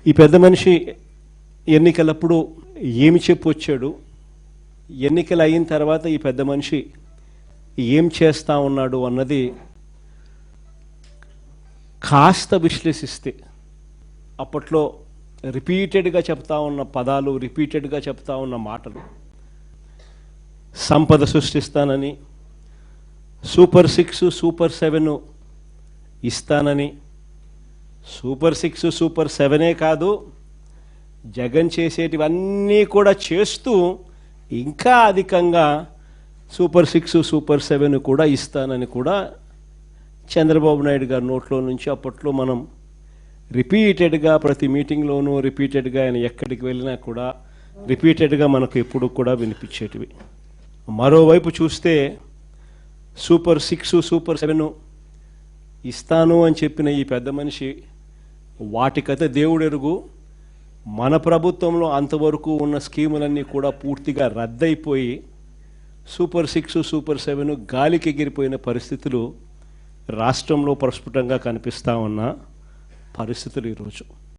ఈ పెద్ద మనిషి ఎన్నికలప్పుడు ఏమి చెప్పొచ్చాడు, ఎన్నికలు అయిన తర్వాత ఈ పెద్ద మనిషి ఏం చేస్తూ ఉన్నాడు అన్నది కాస్త విశ్లేషిస్తే అప్పట్లో రిపీటెడ్గా చెప్తా ఉన్న పదాలు, రిపీటెడ్గా చెప్తా ఉన్న మాటలు, సంపద సృష్టిస్తానని, సూపర్ 6 సూపర్ 7 ఇస్తానని, సూపర్ 6 సూపర్ 7 కాదు, జగన్ చేసేటివన్నీ కూడా చేస్తూ ఇంకా అధికంగా సూపర్ 6 సూపర్ 7 కూడా ఇస్తానని కూడా చంద్రబాబు నాయుడు గారి నోట్లో నుంచి అప్పట్లో మనం రిపీటెడ్గా ప్రతి మీటింగ్లోనూ రిపీటెడ్గా ఆయన ఎక్కడికి వెళ్ళినా కూడా రిపీటెడ్గా మనకు ఎప్పుడు కూడా వినిపించేటివి. మరోవైపు చూస్తే సూపర్ 6 సూపర్ 7 ఇస్తాను అని చెప్పిన ఈ పెద్ద మనిషి వాటికైతే దేవుడెరుగు, మన ప్రభుత్వంలో అంతవరకు ఉన్న స్కీములన్నీ కూడా పూర్తిగా రద్దయిపోయి సూపర్ 6 సూపర్ 7 గాలికి ఎగిరిపోయిన పరిస్థితులు రాష్ట్రంలో ప్రస్ఫుటంగా కనిపిస్తూ ఉన్న పరిస్థితులు ఈరోజు.